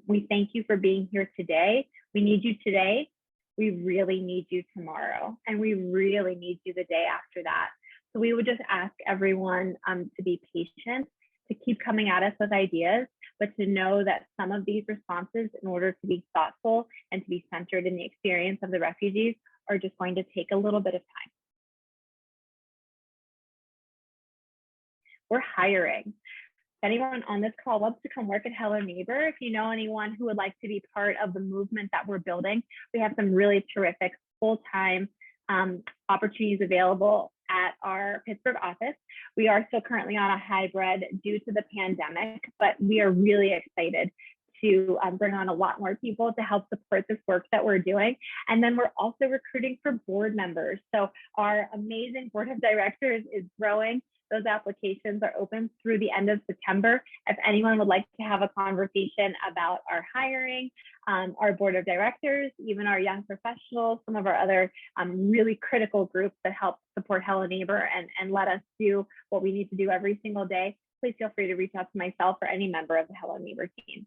we thank you for being here today. We need you today. We really need you tomorrow. And we really need you the day after that. So we would just ask everyone to be patient, to keep coming at us with ideas, but to know that some of these responses, in order to be thoughtful and to be centered in the experience of the refugees, are just going to take a little bit of time. We're hiring. If anyone on this call wants to come work at Hello Neighbor, if you know anyone who would like to be part of the movement that we're building, we have some really terrific full-time opportunities available at our Pittsburgh office. We are still currently on a hybrid due to the pandemic, but we are really excited to bring on a lot more people to help support this work that we're doing. And then we're also recruiting for board members. So our amazing board of directors is growing. Those applications are open through the end of September. If anyone would like to have a conversation about our hiring, our board of directors, even our young professionals, some of our other really critical groups that help support Hello Neighbor and let us do what we need to do every single day, please feel free to reach out to myself or any member of the Hello Neighbor team.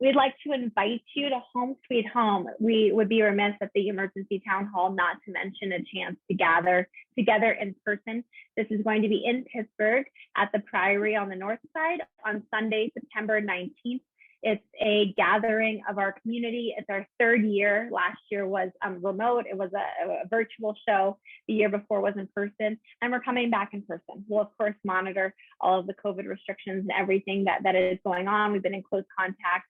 We'd like to invite you to Home Sweet Home. We would be remiss at the emergency town hall not to mention a chance to gather together in person. This is going to be in Pittsburgh at the Priory on the north side on Sunday, September 19th. It's a gathering of our community. It's our third year. Last year was remote. It was a virtual show. The year before was in person, and we're coming back in person. We'll, of course, monitor all of the COVID restrictions and everything that is going on. We've been in close contact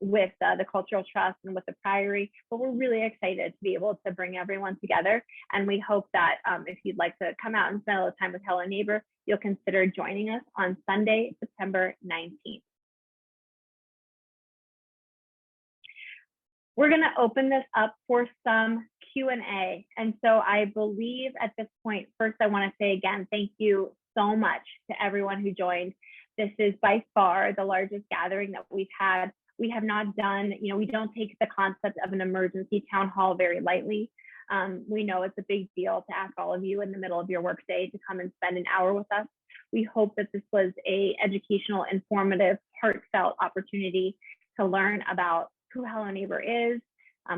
with the Cultural Trust and with the Priory, but we're really excited to be able to bring everyone together. And we hope that if you'd like to come out and spend a little time with Hello Neighbor, you'll consider joining us on Sunday, September 19th. We're going to open this up for some Q&A. And so I believe at this point, first, I want to say again, thank you so much to everyone who joined. This is by far the largest gathering that we've had. We have not done, we don't take the concept of an emergency town hall very lightly. We know it's a big deal to ask all of you in the middle of your workday to come and spend an hour with us. We hope that this was an educational, informative, heartfelt opportunity to learn about who Hello Neighbor is,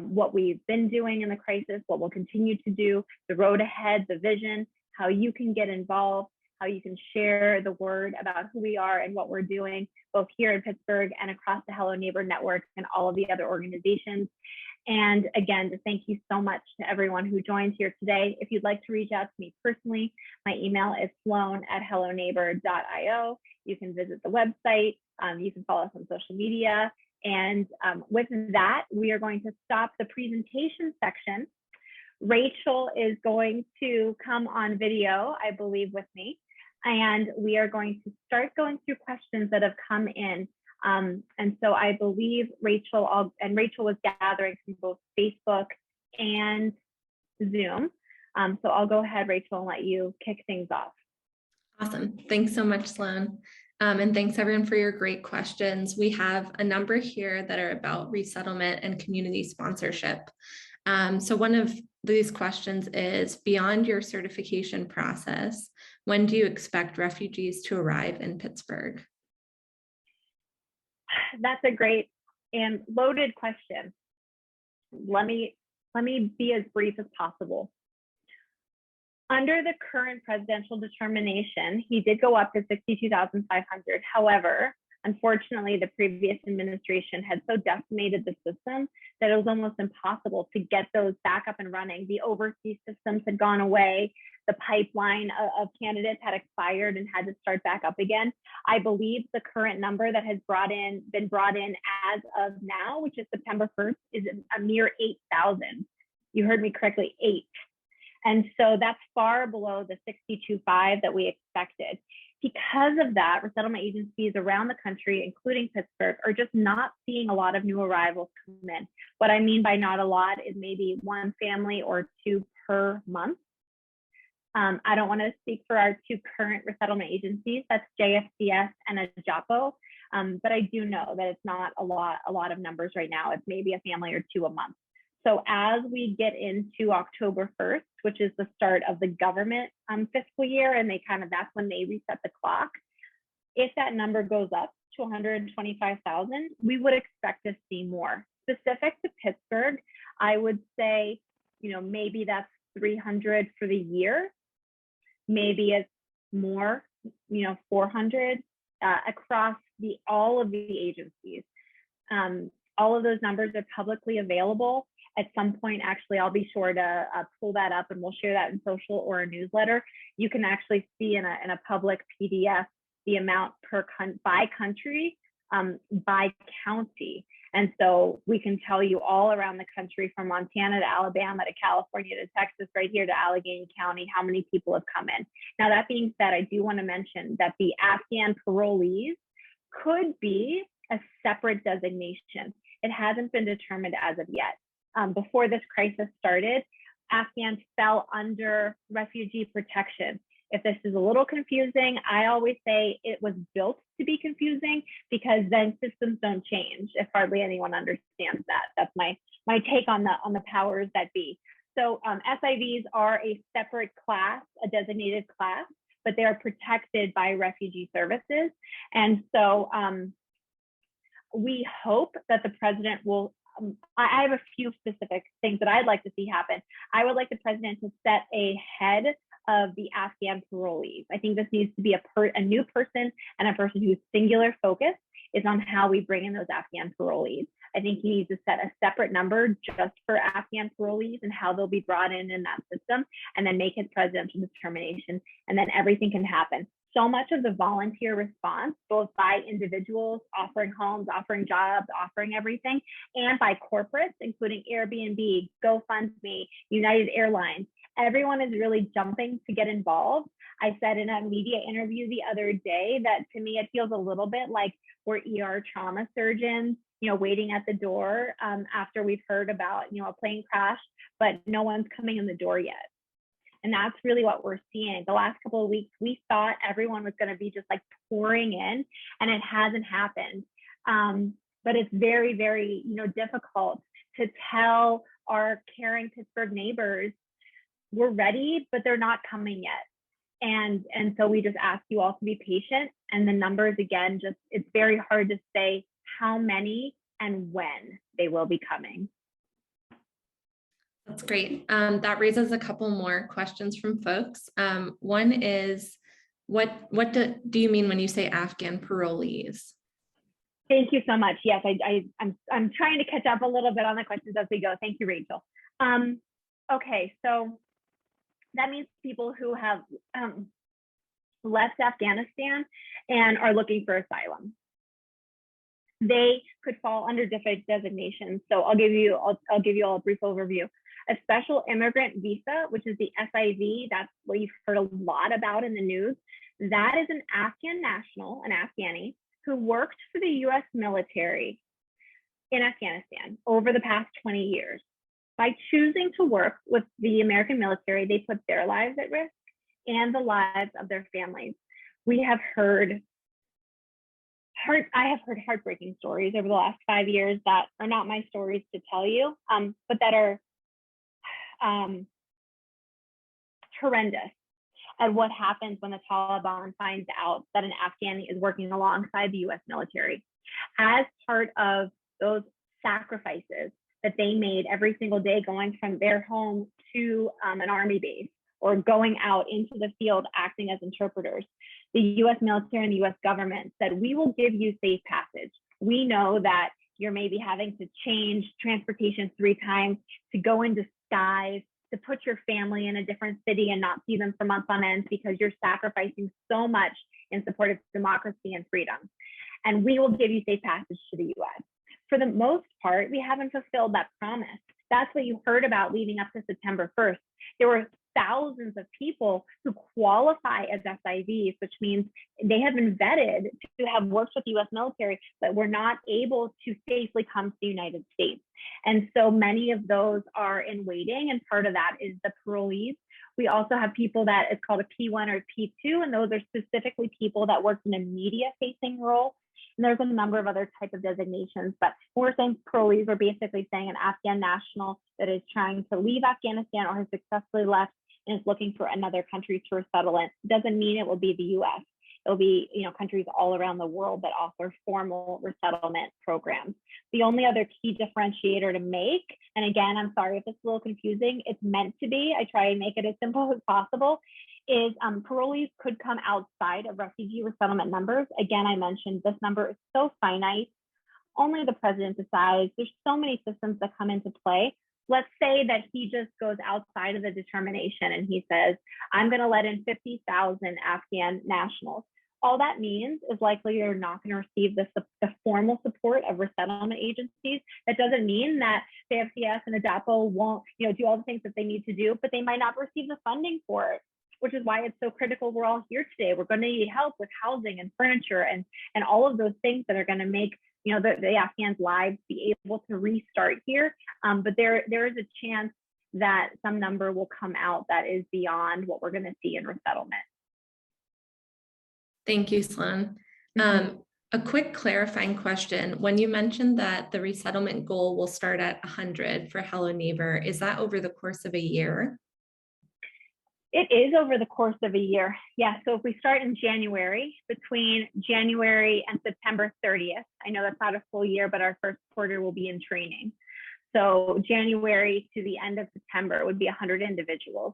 what we've been doing in the crisis, what we'll continue to do, the road ahead, the vision, how you can get involved, how you can share the word about who we are and what we're doing, both here in Pittsburgh and across the Hello Neighbor network and all of the other organizations. And again, to thank you so much to everyone who joined here today. If you'd like to reach out to me personally, my email is sloane@helloneighbor.io. You can visit the website. You can follow us on social media. And with that, we are going to stop the presentation section. Rachel is going to come on video, I believe, with me. And we are going to start going through questions that have come in. And so I believe Rachel was gathering from both Facebook and Zoom. So I'll go ahead, Rachel, and let you kick things off. Awesome. Thanks so much, Sloane. And thanks everyone for your great questions. We have a number here that are about resettlement and community sponsorship. So one of these questions is, beyond your certification process, when do you expect refugees to arrive in Pittsburgh? That's a great and loaded question. Let me be as brief as possible. Under the current presidential determination, he did go up to 62,500. However, unfortunately, the previous administration had so decimated the system that it was almost impossible to get those back up and running. The overseas systems had gone away. The pipeline of candidates had expired and had to start back up again. I believe the current number that has been brought in as of now, which is September 1st, is a mere 8,000. You heard me correctly, 8. And so that's far below the 62.5 that we expected. Because of that, resettlement agencies around the country, including Pittsburgh, are just not seeing a lot of new arrivals come in. What I mean by not a lot is maybe one family or two per month. I don't want to speak for our two current resettlement agencies, that's JFCS and AJAPO, but I do know that it's not a lot of numbers right now. It's maybe a family or two a month. So as we get into October 1st, which is the start of the government fiscal year, and that's when they reset the clock, if that number goes up to 125,000, we would expect to see more. Specific to Pittsburgh, I would say, maybe that's 300 for the year. Maybe it's more, 400 across all of the agencies. All of those numbers are publicly available. At some point, actually, I'll be sure to pull that up and we'll share that in social or a newsletter. You can actually see in a public PDF the amount by country, by county. And so we can tell you all around the country, from Montana to Alabama to California to Texas, right here to Allegheny County, how many people have come in. Now, that being said, I do want to mention that the Afghan parolees could be a separate designation. It hasn't been determined as of yet. Before this crisis started, Afghans fell under refugee protection. If this is a little confusing, I always say it was built to be confusing, because then systems don't change if hardly anyone understands that. That's my take on the powers that be. So SIVs are a separate class, a designated class, but they are protected by refugee services. And so we hope that the president will, I have a few specific things that I'd like to see happen. I would like the president to set a head of the Afghan parolees. I think this needs to be a new person, and a person whose singular focus is on how we bring in those Afghan parolees. I think he needs to set a separate number just for Afghan parolees and how they'll be brought in that system, and then make his presidential determination, and then everything can happen. So much of the volunteer response, both by individuals offering homes, offering jobs, offering everything, and by corporates, including Airbnb, GoFundMe, United Airlines, everyone is really jumping to get involved. I said in a media interview the other day that to me, it feels a little bit like we're ER trauma surgeons, waiting at the door after we've heard about, a plane crash, but no one's coming in the door yet. And that's really what we're seeing. The last couple of weeks, we thought everyone was going to be just like pouring in, and it hasn't happened. But it's very, very, difficult to tell our caring Pittsburgh neighbors, we're ready, but they're not coming yet. And so we just ask you all to be patient. And the numbers, again, it's very hard to say how many and when they will be coming. That's great. That raises a couple more questions from folks. One is, what do you mean when you say Afghan parolees? Thank you so much. Yes, I'm trying to catch up a little bit on the questions as we go. Thank you, Rachel. Okay, so that means people who have left Afghanistan and are looking for asylum. They could fall under different designations. So I'll give you all a brief overview. A special immigrant visa, which is the SIV, that's what you've heard a lot about in the news. That is an Afghan national, an Afghani, who worked for the US military in Afghanistan over the past 20 years. By choosing to work with the American military, they put their lives at risk and the lives of their families. I have heard heartbreaking stories over the last 5 years that are not my stories to tell you, but that are horrendous at what happens when the Taliban finds out that an Afghani is working alongside the US military. As part of those sacrifices that they made every single day, going from their home to an army base or going out into the field acting as interpreters, the US military and the US government said, we will give you safe passage. We know that you're maybe having to change transportation 3 times, to go in disguise, to put your family in a different city and not see them for months on end because you're sacrificing so much in support of democracy and freedom. And we will give you safe passage to the US. For the most part, we haven't fulfilled that promise. That's what you heard about leading up to September 1st. There were thousands of people who qualify as SIVs, which means they have been vetted to have worked with the US military, but were not able to safely come to the United States. And so many of those are in waiting, and part of that is the parolees. We also have people that is called a P1 or P2, and those are specifically people that work in a media-facing role. And there's a number of other types of designations, but we're saying parolees are basically saying an Afghan national that is trying to leave Afghanistan or has successfully left and is looking for another country to resettle in. Doesn't mean it will be the US. It'll be, countries all around the world that offer formal resettlement programs. The only other key differentiator to make, and again, I'm sorry if it's a little confusing, it's meant to be, I try and make it as simple as possible, is parolees could come outside of refugee resettlement numbers. Again, I mentioned this number is so finite. Only the president decides. There's so many systems that come into play. Let's say that he just goes outside of the determination and he says, I'm going to let in 50,000 Afghan nationals. All that means is likely you're not going to receive the formal support of resettlement agencies. That doesn't mean that the FCS and the DAPO won't do all the things that they need to do, but they might not receive the funding for it, which is why it's so critical we're all here today. We're going to need help with housing and furniture and all of those things that are going to make the Afghans' lives be able to restart here. But there is a chance that some number will come out that is beyond what we're going to see in resettlement. Thank you, Sloane. A quick clarifying question. When you mentioned that the resettlement goal will start at 100 for Hello Neighbor, is that over the course of a year? It is over the course of a year. Yeah, so if we start in January, between January and September 30th, I know that's not a full year, but our first quarter will be in training. So January to the end of September would be 100 individuals.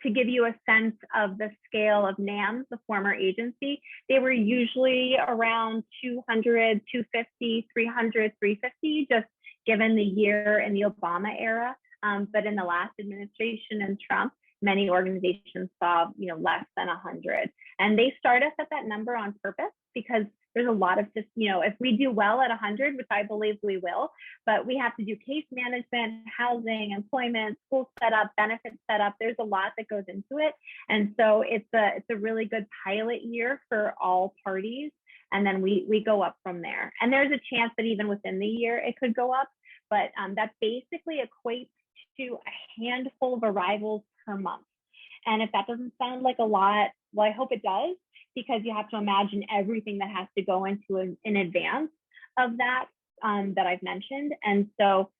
To give you a sense of the scale of NAMS, the former agency, they were usually around 200, 250, 300, 350, just given the year in the Obama era. But in the last administration and Trump, many organizations saw less than 100. And they start us at that number on purpose because there's a lot of if we do well at 100, which I believe we will, but we have to do case management, housing, employment, school setup, benefit setup. There's a lot that goes into it. And so it's a really good pilot year for all parties. And then we go up from there. And there's a chance that even within the year, it could go up, but that basically equates to a handful of arrivals per month. And if that doesn't sound like a lot, well, I hope it does, because you have to imagine everything that has to go into in advance of that that I've mentioned. And so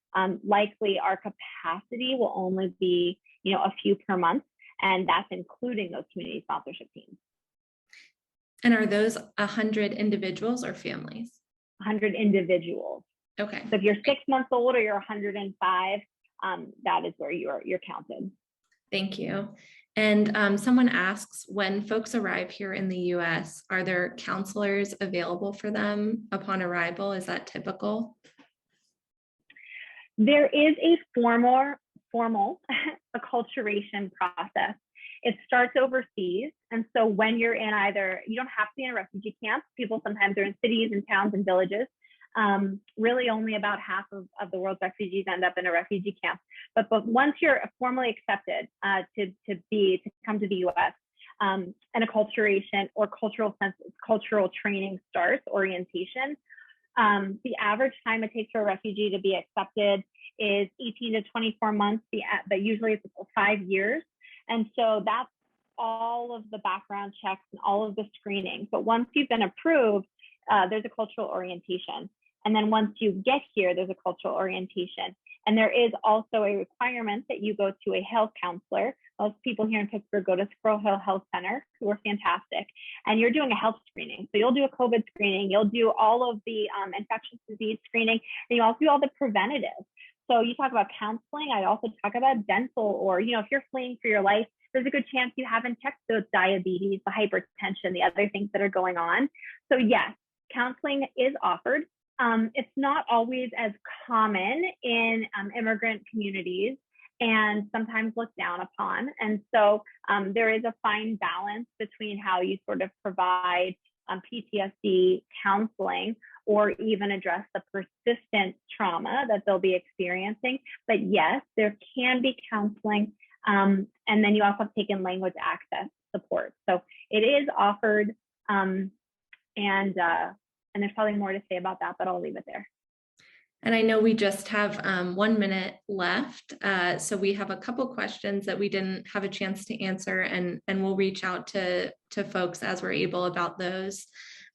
likely our capacity will only be a few per month, and that's including those community sponsorship teams. And are those 100 individuals or families? 100 individuals. Okay. So if you're 6 months old or you're 105, that is where you're counted. Thank you. And someone asks, when folks arrive here in the US, are there counselors available for them upon arrival? Is that typical? There is a formal acculturation process. It starts overseas. And so when you're in you don't have to be in a refugee camp. People sometimes are in cities and towns and villages. Really only about half of the world's refugees end up in a refugee camp. But once you're formally accepted to come to the US, an acculturation or cultural training starts, orientation. The average time it takes for a refugee to be accepted is 18 to 24 months, but usually it's 5 years. And so that's all of the background checks and all of the screening. But once you've been approved, there's a cultural orientation. And then once you get here, there's a cultural orientation. And there is also a requirement that you go to a health counselor. Most people here in Pittsburgh go to Squirrel Hill Health Center, who are fantastic. And you're doing a health screening. So you'll do a COVID screening, you'll do all of the infectious disease screening, and you also do all the preventative. So you talk about counseling, I also talk about dental, or, if you're fleeing for your life, there's a good chance you haven't checked those diabetes, the hypertension, the other things that are going on. So yes, counseling is offered. It's not always as common in immigrant communities and sometimes looked down upon. And so there is a fine balance between how you sort of provide PTSD counseling or even address the persistent trauma that they'll be experiencing. But yes, there can be counseling. And then you also have taken language access support. So it is offered, and there's probably more to say about that, but I'll leave it there. And I know we just have 1 minute left. So we have a couple questions that we didn't have a chance to answer, and we'll reach out to folks as we're able about those.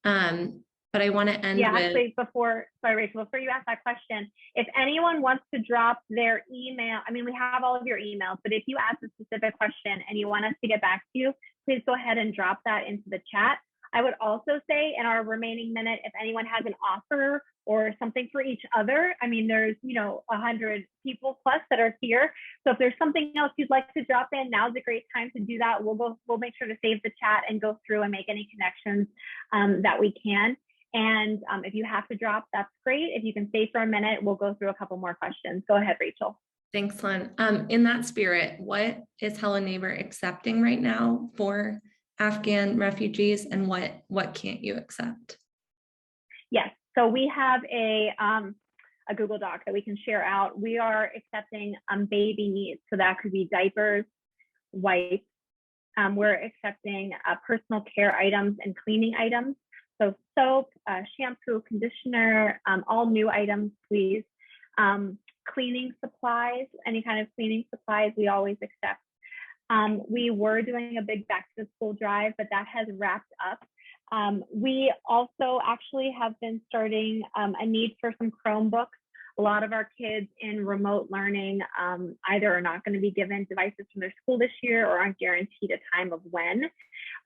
But I want to end with... actually, Rachel, before you ask that question, if anyone wants to drop their email, we have all of your emails, but if you ask a specific question and you want us to get back to you, please go ahead and drop that into the chat. I would also say in our remaining minute, if anyone has an offer or something for each other, there's 100 people plus that are here. So if there's something else you'd like to drop in, now's a great time to do that. We'll make sure to save the chat and go through and make any connections that we can. And if you have to drop, that's great. If you can stay for a minute, we'll go through a couple more questions. Go ahead, Rachel. Thanks, Sloane. In that spirit, what is Hello Neighbor accepting right now for Afghan refugees, and what can't you accept? Yes, so we have a Google Doc that we can share out. We are accepting baby needs, so that could be diapers, wipes. We're accepting personal care items and cleaning items. So soap, shampoo, conditioner, all new items, please. Cleaning supplies, any kind of cleaning supplies, we always accept. We were doing a big back to school drive, but that has wrapped up. We also actually have been starting a need for some Chromebooks. A lot of our kids in remote learning either are not going to be given devices from their school this year or aren't guaranteed a time of when.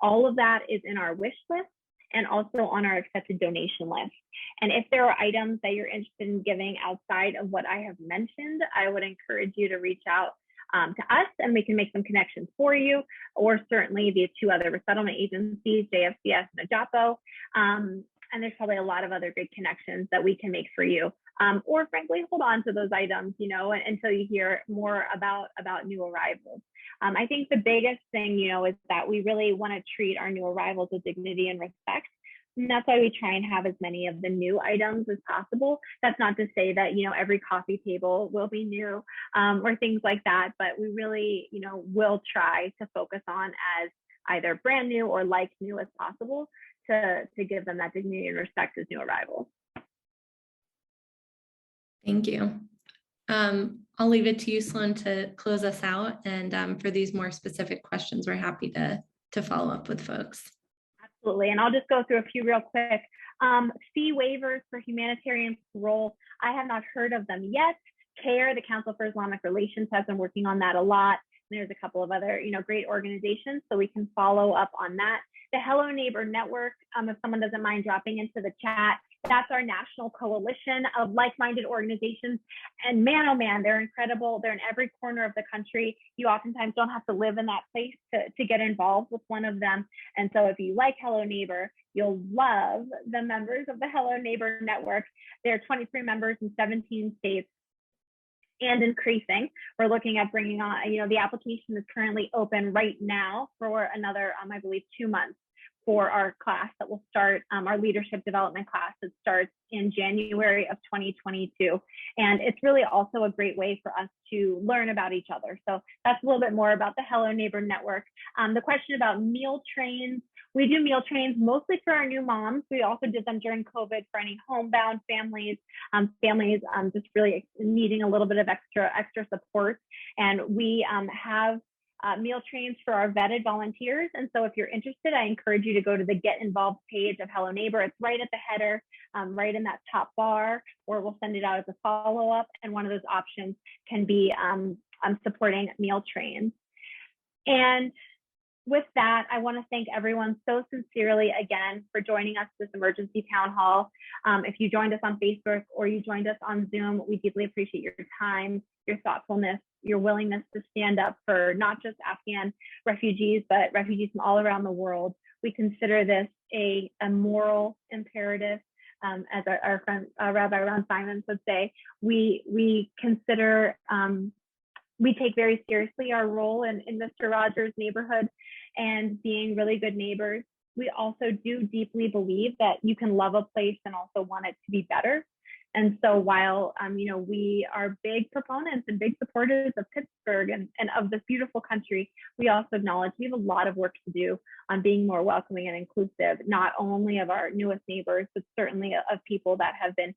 All of that is in our wish list and also on our accepted donation list. And if there are items that you're interested in giving outside of what I have mentioned, I would encourage you to reach out to us, and we can make some connections for you, or certainly the 2 other resettlement agencies, JFCS and AJAPO. And there's probably a lot of other great connections that we can make for you. Or frankly, hold on to those items, until you hear more about new arrivals. I think the biggest thing, is that we really want to treat our new arrivals with dignity and respect. And that's why we try and have as many of the new items as possible. That's not to say that, every coffee table will be new or things like that, but we really, will try to focus on as either brand new or like new as possible to give them that dignity and respect as new arrivals. Thank you. I'll leave it to you, Sloane, to close us out. And for these more specific questions, we're happy to follow up with folks. Absolutely. And I'll just go through a few real quick. Fee waivers for humanitarian parole. I have not heard of them yet. CARE, the Council for Islamic Relations, has been working on that a lot. There's a couple of other, great organizations, so we can follow up on that. The Hello Neighbor Network, if someone doesn't mind dropping into the chat, That's our national coalition of like-minded organizations. And man, oh man, they're incredible. They're in every corner of the country. You oftentimes don't have to live in that place to get involved with one of them. And so if you like Hello Neighbor, you'll love the members of the Hello Neighbor Network. There are 23 members in 17 states and increasing. We're looking at bringing on, the application is currently open right now for another, I believe, 2 months for our class that will start, our leadership development class that starts in January of 2022. And it's really also a great way for us to learn about each other. So that's a little bit more about the Hello Neighbor Network. The question about meal trains, we do meal trains mostly for our new moms. We also did them during COVID for any homebound families, just really needing a little bit of extra support. And we have meal trains for our vetted volunteers. And so if you're interested, I encourage you to go to the Get Involved page of Hello Neighbor. It's right at the header, right in that top bar, or we'll send it out as a follow-up. And one of those options can be supporting meal trains. And with that, I want to thank everyone so sincerely again for joining us this emergency town hall. If you joined us on Facebook or you joined us on Zoom, we deeply appreciate your time, your thoughtfulness, your willingness to stand up for not just Afghan refugees, but refugees from all around the world. We consider this a moral imperative. As our friend Rabbi Ron Simons would say, we consider, we take very seriously our role in Mr. Rogers' neighborhood and being really good neighbors. We also do deeply believe that you can love a place and also want it to be better. And so while, we are big proponents and big supporters of Pittsburgh and of this beautiful country, we also acknowledge we have a lot of work to do on being more welcoming and inclusive, not only of our newest neighbors, but certainly of people that have been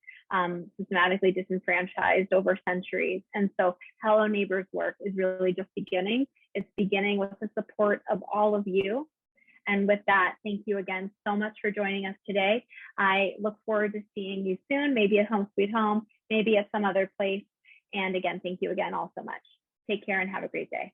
systematically disenfranchised over centuries. And so Hello Neighbor's work is really just beginning. It's beginning with the support of all of you. And with that, thank you again so much for joining us today. I look forward to seeing you soon, maybe at Home Sweet Home, maybe at some other place. And again, thank you again all so much. Take care and have a great day.